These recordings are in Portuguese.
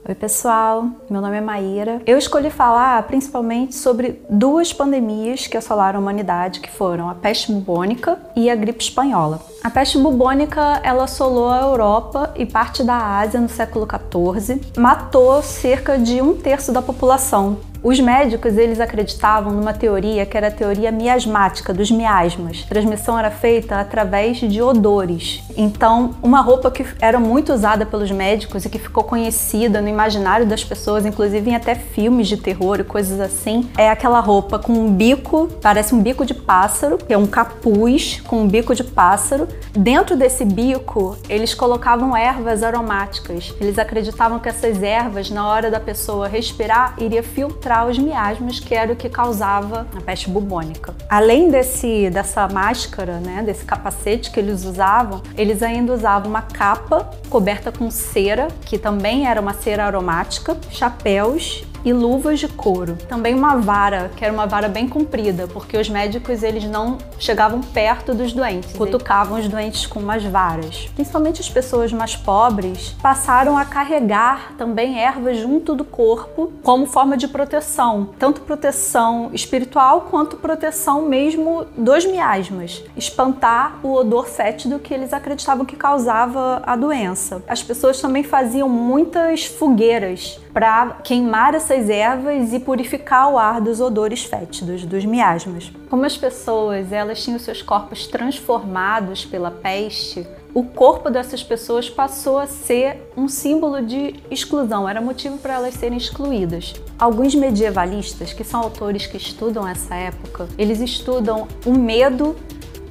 Oi pessoal, meu nome é Maíra. Eu escolhi falar principalmente sobre duas pandemias que assolaram a humanidade, que foram a peste bubônica e a gripe espanhola. A peste bubônica, ela assolou a Europa e parte da Ásia no século XIV, matou cerca de 1/3 da população. Os médicos, eles acreditavam numa teoria que era a teoria miasmática, dos miasmas. A transmissão era feita através de odores. Então, uma roupa que era muito usada pelos médicos e que ficou conhecida no imaginário das pessoas, inclusive em até filmes de terror e coisas assim, é aquela roupa com um bico, parece um bico de pássaro, que é um capuz com um bico de pássaro. Dentro desse bico, eles colocavam ervas aromáticas. Eles acreditavam que essas ervas, na hora da pessoa respirar, iria filtrar os miasmas, que era o que causava a peste bubônica. Além dessa máscara, né, desse capacete que eles usavam, eles ainda usavam uma capa coberta com cera, que também era uma cera aromática, chapéus e luvas de couro. Também uma vara, que era uma vara bem comprida, porque os médicos eles não chegavam perto dos doentes, cutucavam os doentes com umas varas. Principalmente as pessoas mais pobres passaram a carregar também ervas junto do corpo como forma de proteção, tanto proteção espiritual quanto proteção mesmo dos miasmas, espantar o odor fétido que eles acreditavam que causava a doença. As pessoas também faziam muitas fogueiras para queimar essas ervas e purificar o ar dos odores fétidos, dos miasmas. Como as pessoas elas tinham seus corpos transformados pela peste, o corpo dessas pessoas passou a ser um símbolo de exclusão, era motivo para elas serem excluídas. Alguns medievalistas, que são autores que estudam essa época, eles estudam o medo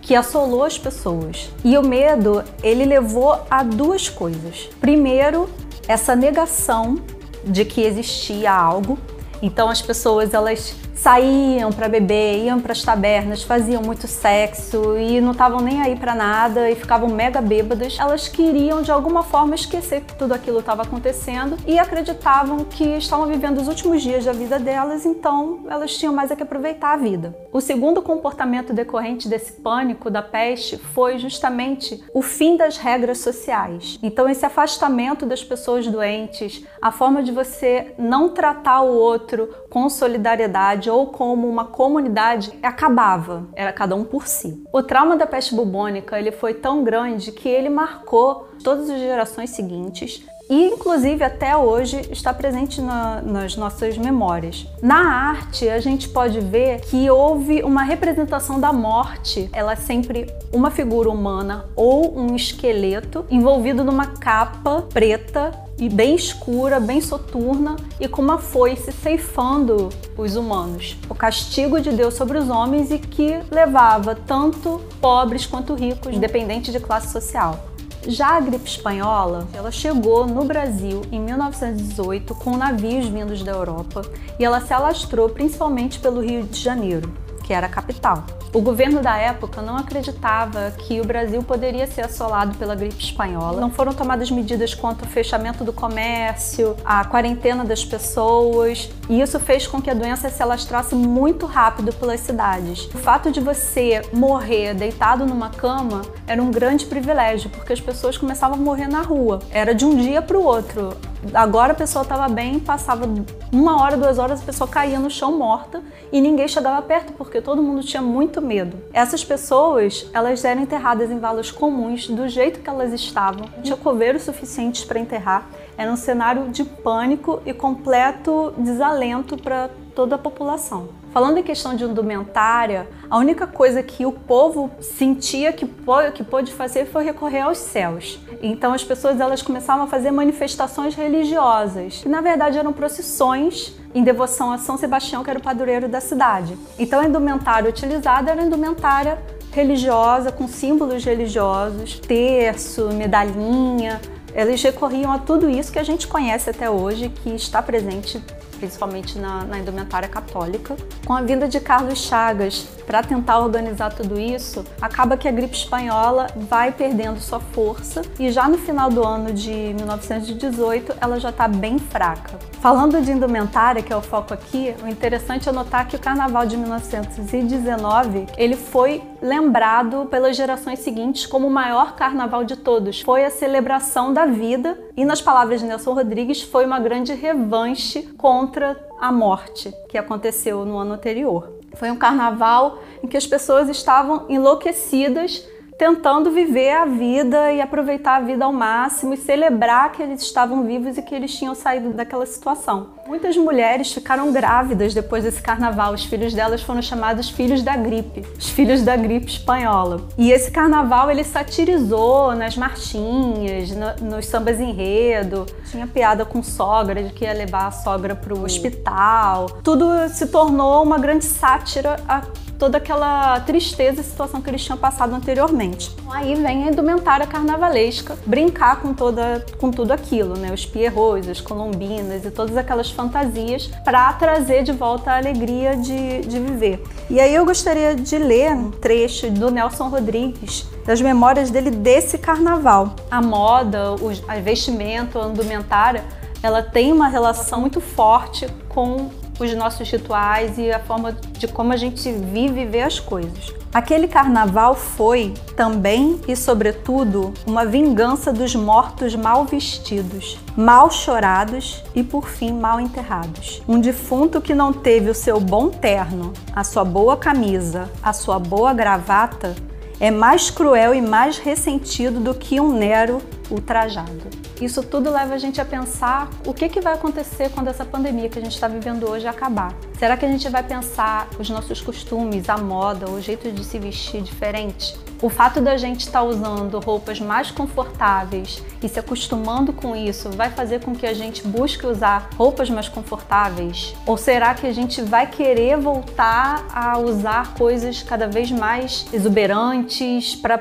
que assolou as pessoas. E o medo, ele levou a duas coisas. Primeiro, essa negação de que existia algo. Então as pessoas elas saíam para beber, iam para as tabernas, faziam muito sexo e não estavam nem aí para nada e ficavam mega bêbadas. Elas queriam de alguma forma esquecer que tudo aquilo estava acontecendo e acreditavam que estavam vivendo os últimos dias da vida delas, então elas tinham mais é que aproveitar a vida. O segundo comportamento decorrente desse pânico da peste foi justamente o fim das regras sociais. Então esse afastamento das pessoas doentes, a forma de você não tratar o outro com solidariedade ou como uma comunidade, acabava, era cada um por si. O trauma da peste bubônica ele foi tão grande que ele marcou todas as gerações seguintes e inclusive até hoje está presente nas nossas memórias. Na arte a gente pode ver que houve uma representação da morte, ela é sempre uma figura humana ou um esqueleto envolvido numa capa preta e bem escura, bem soturna e com uma foice ceifando os humanos. O castigo de Deus sobre os homens e que levava tanto pobres quanto ricos, independente de classe social. Já a gripe espanhola, ela chegou no Brasil em 1918 com navios vindos da Europa e ela se alastrou principalmente pelo Rio de Janeiro, que era a capital. O governo da época não acreditava que o Brasil poderia ser assolado pela gripe espanhola. Não foram tomadas medidas quanto ao fechamento do comércio, a quarentena das pessoas, e isso fez com que a doença se alastrasse muito rápido pelas cidades. O fato de você morrer deitado numa cama era um grande privilégio, porque as pessoas começavam a morrer na rua. Era de um dia para o outro. Agora a pessoa estava bem, passava 1 hora, 2 horas, a pessoa caía no chão morta e ninguém chegava perto porque todo mundo tinha muito medo. Essas pessoas, elas eram enterradas em valas comuns do jeito que elas estavam. Não tinha coveiros suficientes para enterrar. Era um cenário de pânico e completo desalento para toda a população. Falando em questão de indumentária, a única coisa que o povo sentia que pôde fazer foi recorrer aos céus. Então as pessoas elas começavam a fazer manifestações religiosas, que na verdade eram procissões em devoção a São Sebastião, que era o padroeiro da cidade. Então a indumentária utilizada era a indumentária religiosa, com símbolos religiosos, terço, medalhinha. Eles recorriam a tudo isso que a gente conhece até hoje, que está presente principalmente na indumentária católica. Com a vinda de Carlos Chagas para tentar organizar tudo isso, acaba que a gripe espanhola vai perdendo sua força e já no final do ano de 1918 ela já está bem fraca. Falando de indumentária, que é o foco aqui, o interessante é notar que o Carnaval de 1919 ele foi lembrado pelas gerações seguintes como o maior carnaval de todos. Foi a celebração da vida E nas palavras de Nelson Rodrigues, foi uma grande revanche contra a morte que aconteceu no ano anterior. Foi um carnaval em que as pessoas estavam enlouquecidas, tentando viver a vida e aproveitar a vida ao máximo e celebrar que eles estavam vivos e que eles tinham saído daquela situação. Muitas mulheres ficaram grávidas depois desse carnaval. Os filhos delas foram chamados filhos da gripe, os filhos da gripe espanhola. E esse carnaval ele satirizou nas marchinhas, nos sambas enredo. Tinha piada com sogra, de que ia levar a sogra para o hospital. Tudo se tornou uma grande sátira a toda aquela tristeza e situação que eles tinham passado anteriormente. Aí vem a indumentária carnavalesca brincar com tudo aquilo, né? Os pierrots, as colombinas e todas aquelas fantasias para trazer de volta a alegria de viver. E aí eu gostaria de ler um trecho do Nelson Rodrigues, das memórias dele desse carnaval. A moda, a vestimenta, a indumentária, ela tem uma relação muito forte com os nossos rituais e a forma de como a gente vive e vê as coisas. Aquele carnaval foi, também e sobretudo, uma vingança dos mortos mal vestidos, mal chorados e, por fim, mal enterrados. Um defunto que não teve o seu bom terno, a sua boa camisa, a sua boa gravata, é mais cruel e mais ressentido do que um Nero ultrajado. Isso tudo leva a gente a pensar o que vai acontecer quando essa pandemia que a gente está vivendo hoje acabar. Será que a gente vai pensar os nossos costumes, a moda, o jeito de se vestir diferente? O fato da gente estar usando roupas mais confortáveis e se acostumando com isso vai fazer com que a gente busque usar roupas mais confortáveis? Ou será que a gente vai querer voltar a usar coisas cada vez mais exuberantes para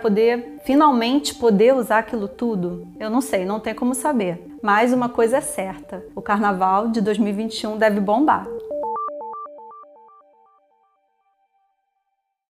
finalmente poder usar aquilo tudo? Eu não sei, não tem como saber. Mas uma coisa é certa, o carnaval de 2021 deve bombar.